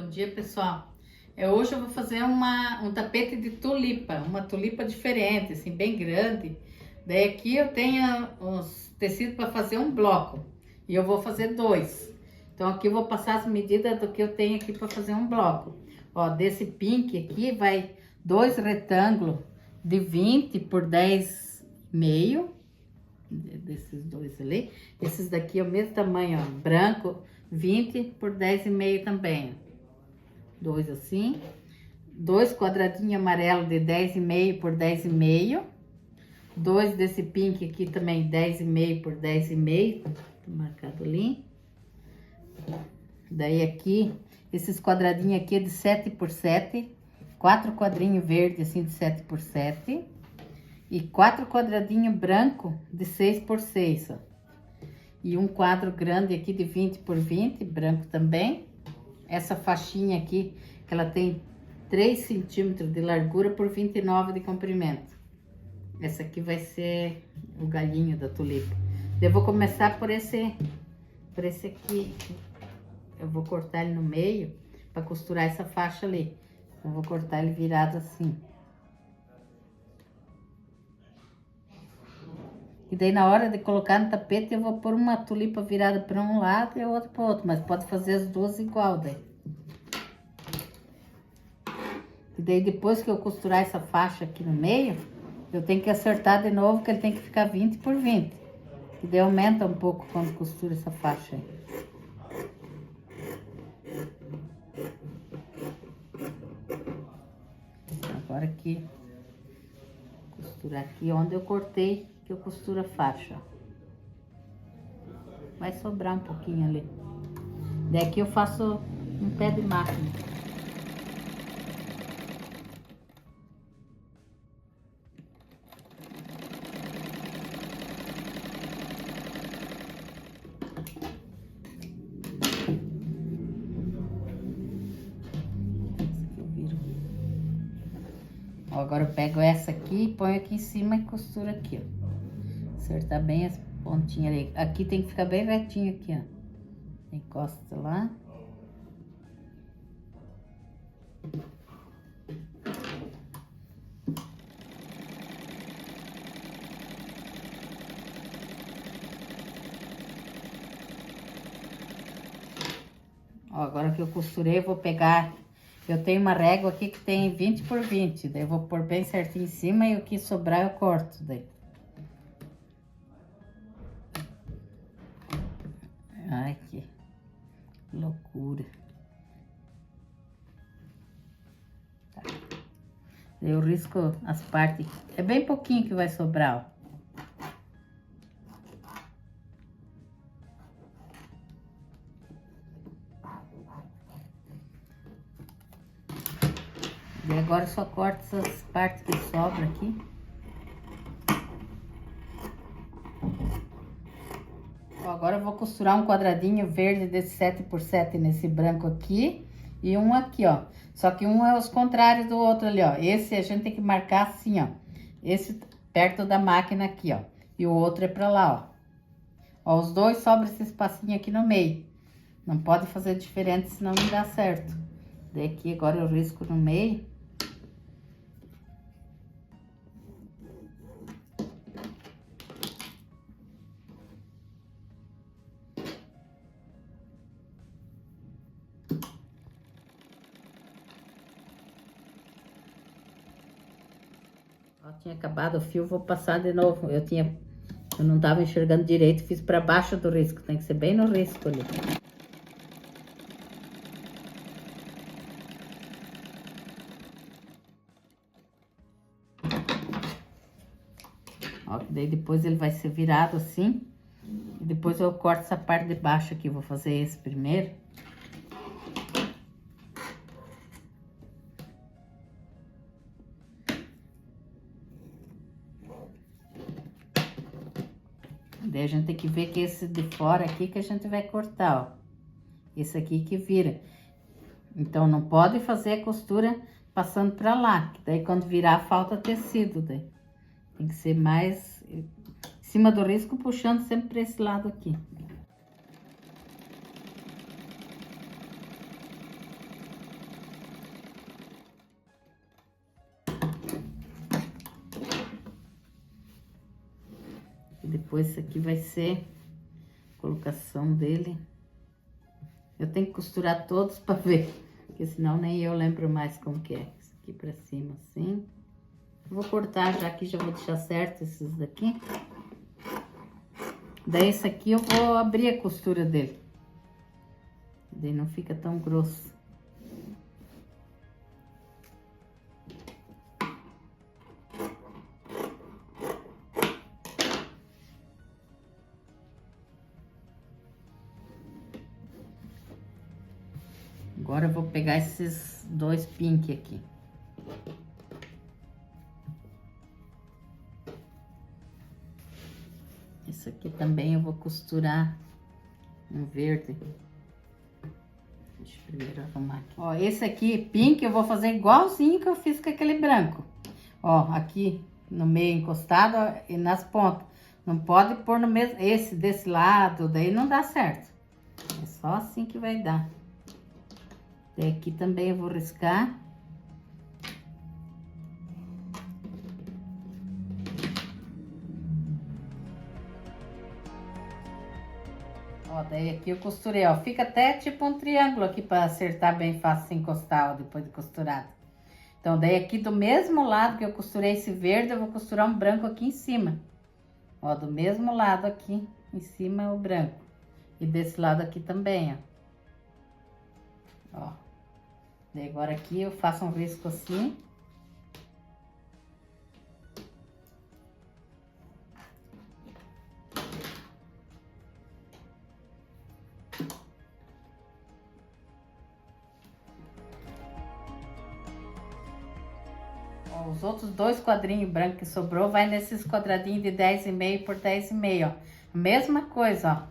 Bom dia, pessoal. Hoje eu vou fazer um tapete de tulipa, uma tulipa diferente, assim, bem grande. Daí aqui eu tenho os tecidos para fazer um bloco e eu vou fazer dois. Então aqui eu vou passar as medidas do que eu tenho aqui para fazer um bloco. Ó, desse pink aqui vai dois retângulos de 20 por 10,5. Desses dois ali. Esses daqui é o mesmo tamanho, ó, branco, 20 por 10,5 também. Dois assim. Dois quadradinhos amarelos de 10,5 por 10,5. Dois desse pink aqui também, 10,5 por 10,5. Tá marcado ali. Daí aqui, esses quadradinhos aqui é de 7 por 7. Quatro quadrinhos verdes assim de 7 por 7. E quatro quadradinhos branco de 6 por 6, ó. E um quadro grande aqui de 20 por 20, branco também. Essa faixinha aqui, que ela tem 3 centímetros de largura por 29 de comprimento. Essa aqui vai ser o galhinho da tulipa. Eu vou começar por esse aqui. Eu vou cortar ele no meio para costurar essa faixa ali. Eu vou cortar ele virado assim. E daí na hora de colocar no tapete eu vou pôr uma tulipa virada para um lado e a outra para o outro, mas pode fazer as duas igual daí. E daí depois que eu costurar essa faixa aqui no meio, eu tenho que acertar de novo, que ele tem que ficar 20 por 20. E daí aumenta um pouco quando costura essa faixa aí. Agora aqui, costurar aqui onde eu cortei, que eu costuro a faixa. Vai sobrar um pouquinho ali. Daqui eu faço um pé de máquina. Ó, agora eu pego essa aqui, ponho aqui em cima e costuro aqui, ó. Acertar bem as pontinhas ali. Aqui tem que ficar bem retinho aqui, ó. Encosta lá. Ó, agora que eu costurei, eu vou pegar... Eu tenho uma régua aqui que tem 20 por 20. Daí eu vou pôr bem certinho em cima e o que sobrar eu corto daí. Ai, que loucura. Tá. Eu risco as partes. É bem pouquinho que vai sobrar, ó. E agora eu só corto essas partes que sobram aqui. Ó, agora eu vou costurar um quadradinho verde desse 7 por 7 nesse branco aqui. E um aqui, ó. Só que um é os contrários do outro ali, ó. Esse a gente tem que marcar assim, ó. Esse perto da máquina aqui, ó. E o outro é pra lá, ó. Ó, os dois sobram esse espacinho aqui no meio. Não pode fazer diferente, senão não dá certo. Daí aqui agora eu risco no meio. Ó, tinha acabado o fio, vou passar de novo. Eu não tava enxergando direito, fiz para baixo do risco, tem que ser bem no risco ali. Ó, daí depois ele vai ser virado assim. E depois eu corto essa parte de baixo aqui, vou fazer esse primeiro. Daí a gente tem que ver que esse de fora aqui que a gente vai cortar, ó. Esse aqui que vira. Então, não pode fazer a costura passando pra lá, que daí quando virar falta tecido, daí. Tem que ser mais em cima do risco, puxando sempre pra esse lado aqui. Depois isso aqui vai ser a colocação dele. Eu tenho que costurar todos para ver, porque senão nem eu lembro mais como que é. Isso aqui pra cima assim. Eu vou cortar já aqui, já vou deixar certo esses daqui. Daí esse aqui eu vou abrir a costura dele. Daí não fica tão grosso. Agora eu vou pegar esses dois pink aqui. Isso aqui também eu vou costurar um verde. Deixa eu primeiro arrumar aqui. Ó, esse aqui, pink, eu vou fazer igualzinho que eu fiz com aquele branco. Ó, aqui no meio encostado, ó, e nas pontas. Não pode pôr no mesmo, esse desse lado, daí não dá certo. É só assim que vai dar. E aqui também eu vou riscar. Ó, daí aqui eu costurei, ó. Fica até tipo um triângulo aqui pra acertar bem fácil se encostar, ó, depois de costurado. Então, daí aqui do mesmo lado que eu costurei esse verde, eu vou costurar um branco aqui em cima. Ó, do mesmo lado aqui, em cima o branco. E desse lado aqui também, ó. Ó. Daí agora aqui eu faço um risco assim. Ó, os outros dois quadrinhos brancos que sobrou, vai nesses quadradinhos de 10,5 por 10,5, ó. A mesma coisa,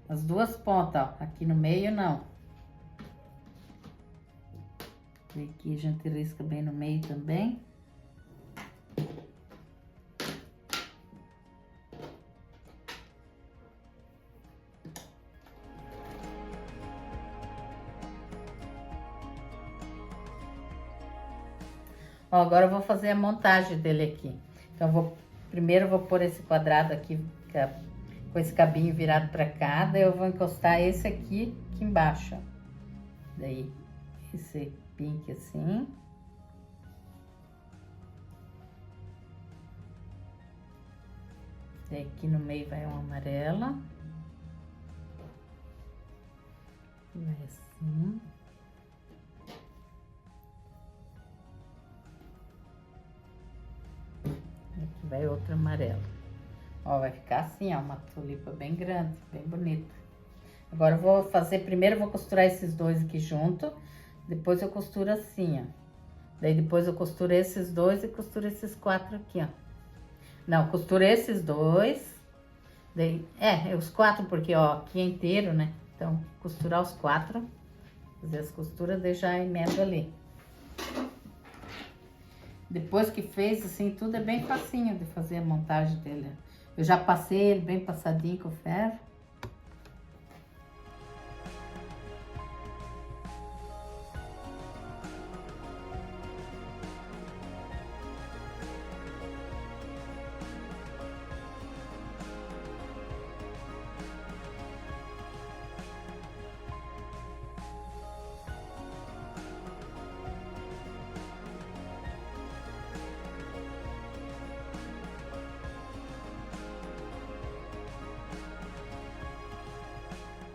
ó. As duas pontas, ó. Aqui no meio, não. E aqui a gente risca bem no meio também. Ó, agora eu vou fazer a montagem dele aqui. Então, primeiro eu vou pôr esse quadrado aqui, com esse cabinho virado pra cá. Daí eu vou encostar esse aqui embaixo, ó. Daí, esse pink assim. E aqui no meio vai uma amarela. Vai assim. E aqui vai outra amarela. Ó, vai ficar assim, ó, uma tulipa bem grande, bem bonita. Agora eu vou fazer, primeiro eu vou costurar esses dois aqui junto, depois eu costuro assim, ó. Daí depois eu costuro esses dois e costuro esses quatro aqui, ó. Não, costuro esses dois. Daí, os quatro, porque, ó, aqui é inteiro, né? Então, costurar os quatro. Fazer as costuras, deixar a emenda ali. Depois que fez, assim, tudo é bem facinho de fazer a montagem dele. Eu já passei ele bem passadinho com ferro.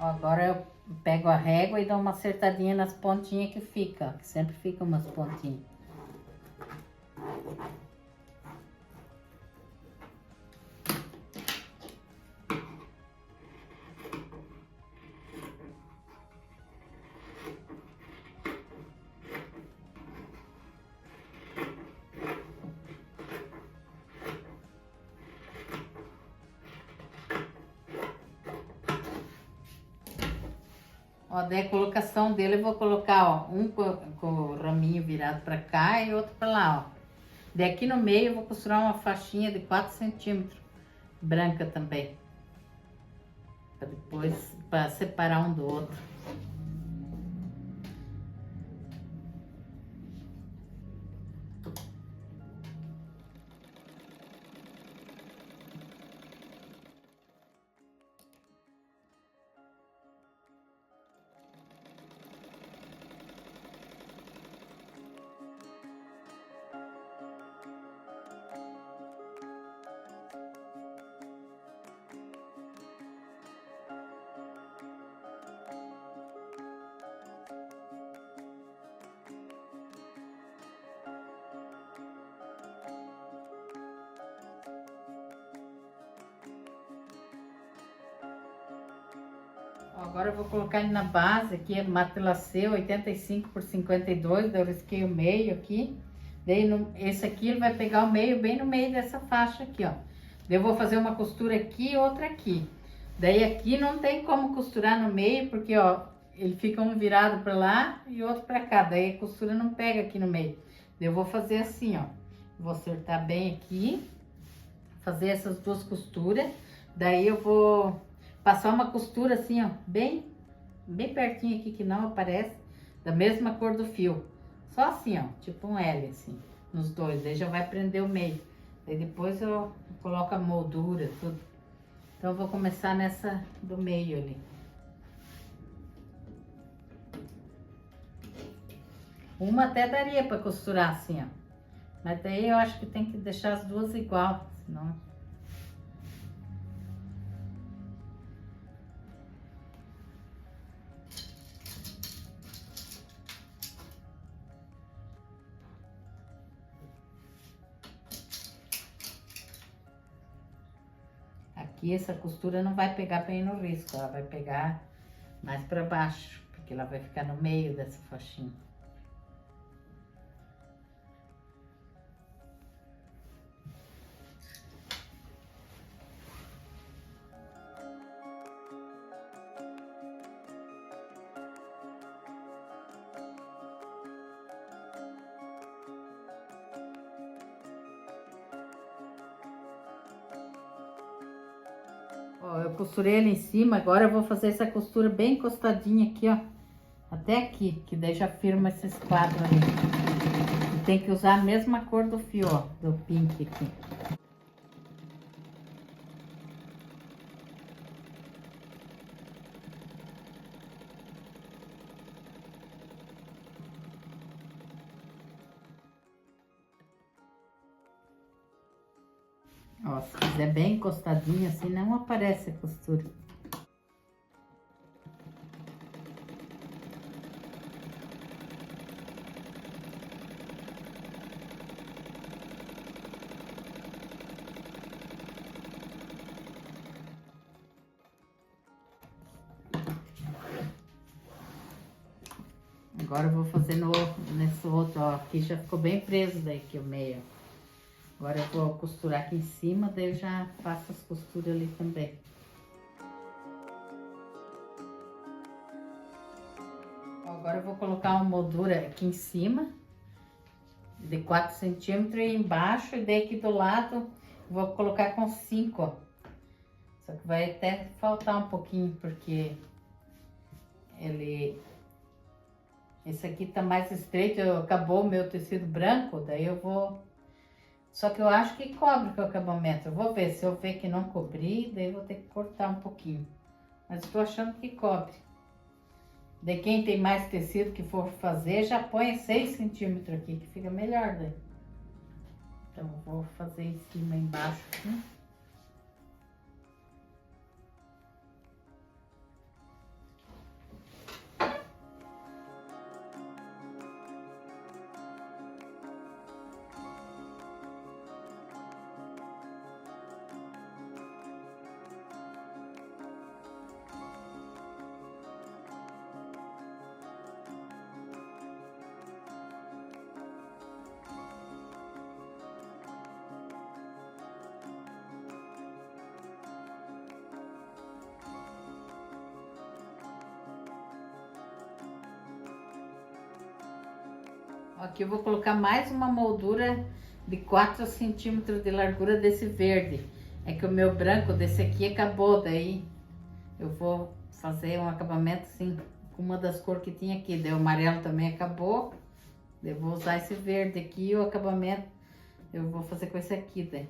Ó, agora eu pego a régua e dou uma acertadinha nas pontinhas que fica, ó, que sempre fica umas pontinhas. Ó, daí a colocação dele eu vou colocar, ó, um com o raminho virado pra cá e outro pra lá, ó. Daí aqui no meio eu vou costurar uma faixinha de 4 centímetros, branca também. Pra depois, pra separar um do outro. Agora eu vou colocar ele na base aqui, é Matelacê 85 por 52, daí eu risquei o meio aqui. Daí esse aqui ele vai pegar o meio, bem no meio dessa faixa aqui, ó. Daí eu vou fazer uma costura aqui e outra aqui. Daí aqui não tem como costurar no meio, porque ó, ele fica um virado para lá e outro para cá. Daí a costura não pega aqui no meio. Daí eu vou fazer assim, ó. Vou acertar bem aqui, fazer essas duas costuras. Daí eu vou passar uma costura assim, ó, bem pertinho aqui que não aparece, da mesma cor do fio. Só assim, ó, tipo um L assim, nos dois. Daí já vai prender o meio. Daí depois eu coloco a moldura, tudo. Então eu vou começar nessa do meio ali. Uma até daria para costurar assim, ó. Mas daí eu acho que tem que deixar as duas igual, senão... Aqui essa costura não vai pegar bem no risco, ela vai pegar mais para baixo, porque ela vai ficar no meio dessa faixinha. Ó, eu costurei ele em cima, agora eu vou fazer essa costura bem encostadinha aqui, ó. Até aqui, que daí já firma esses quadros ali. E tem que usar a mesma cor do fio, ó, do pink aqui. Ó, se fizer bem encostadinho assim, não aparece a costura. Agora eu vou fazer nesse outro, ó, aqui já ficou bem preso daí aqui o meio. Agora eu vou costurar aqui em cima, daí eu já faço as costuras ali também. Ó, agora eu vou colocar uma moldura aqui em cima, de 4 centímetros e embaixo, e daí aqui do lado vou colocar com 5, ó. Só que vai até faltar um pouquinho, porque esse aqui tá mais estreito, acabou o meu tecido branco, daí eu vou... Só que eu acho que cobre com o acabamento. Eu vou ver, se eu ver que não cobrir, daí eu vou ter que cortar um pouquinho. Mas eu tô achando que cobre. Daí quem tem mais tecido que for fazer, já põe 6 centímetros aqui, que fica melhor daí. Então eu vou fazer em cima e embaixo aqui. Aqui eu vou colocar mais uma moldura de 4 centímetros de largura desse verde. É que o meu branco desse aqui acabou, daí eu vou fazer um acabamento assim, com uma das cores que tinha aqui. Daí o amarelo também acabou, daí eu vou usar esse verde aqui e o acabamento eu vou fazer com esse aqui, daí.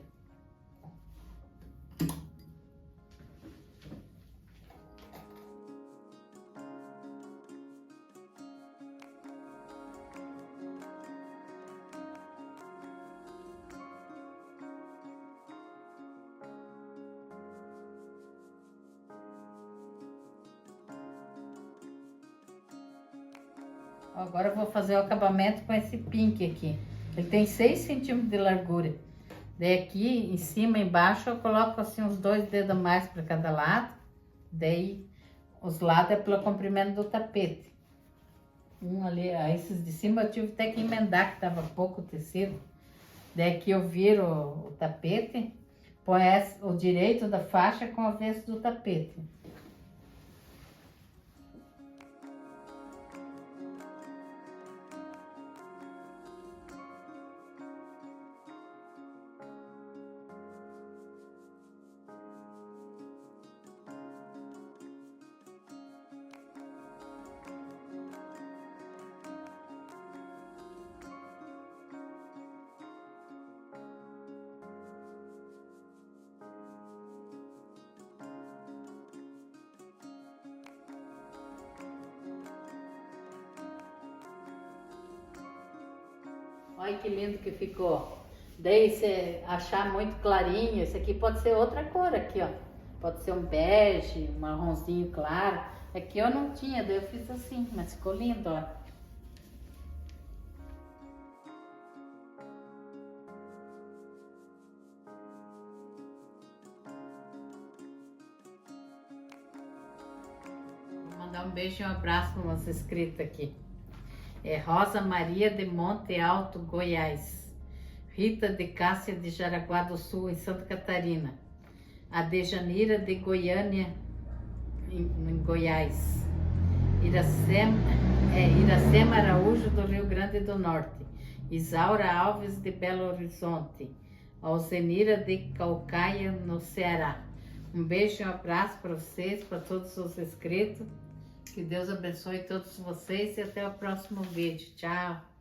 Agora eu vou fazer o acabamento com esse pink aqui. Ele tem 6 centímetros de largura. Daí aqui, em cima e embaixo, eu coloco assim uns 2 dedos a mais para cada lado. Daí, os lados é pelo comprimento do tapete. Um ali, esses de cima eu tive até que emendar, que tava pouco tecido. Daí aqui eu viro o tapete, põe o direito da faixa com o avesso do tapete. Olha que lindo que ficou. Daí se achar muito clarinho, esse aqui pode ser outra cor aqui, ó. Pode ser um bege, um marronzinho claro. Aqui eu não tinha, daí eu fiz assim, mas ficou lindo, ó. Vou mandar um beijo e um abraço para umas inscritas aqui. É Rosa Maria de Monte Alto, Goiás. Rita de Cássia de Jaraguá do Sul, em Santa Catarina. A Dejanira de Goiânia, em Goiás. Iracema Araújo do Rio Grande do Norte. Isaura Alves de Belo Horizonte. Alzenira de Calcaia, no Ceará. Um beijo e um abraço para vocês, para todos os inscritos. Que Deus abençoe todos vocês e até o próximo vídeo. Tchau!